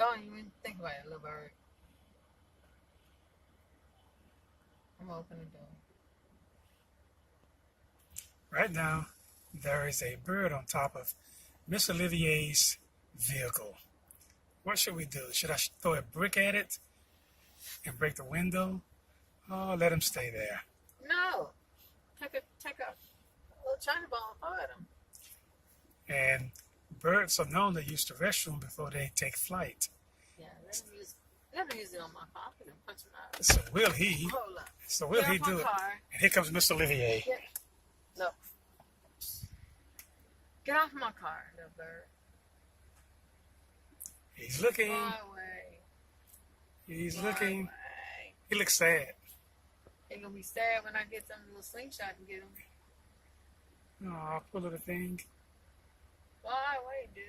Don't even think about it, little bird. I'm gonna open the door. Right now, there is a bird on top of Miss Olivier's vehicle. What should we do? Should I throw a brick at it and break the window? Oh, let him stay there. No. Take a little China ball and throw at him. And birds are known to use the restroom before they take flight. Yeah, let him use it on my car. I'm gonna punch him out. So will he? Hold up. So will Get he off my do it? car. And here comes Mr. Olivier. No. Get off my car, little bird. He's looking. Fly away. He's Fly looking. away. He looks sad. They're gonna be sad when I get some little slingshot and get him. Oh, poor little thing. Fly away, dude.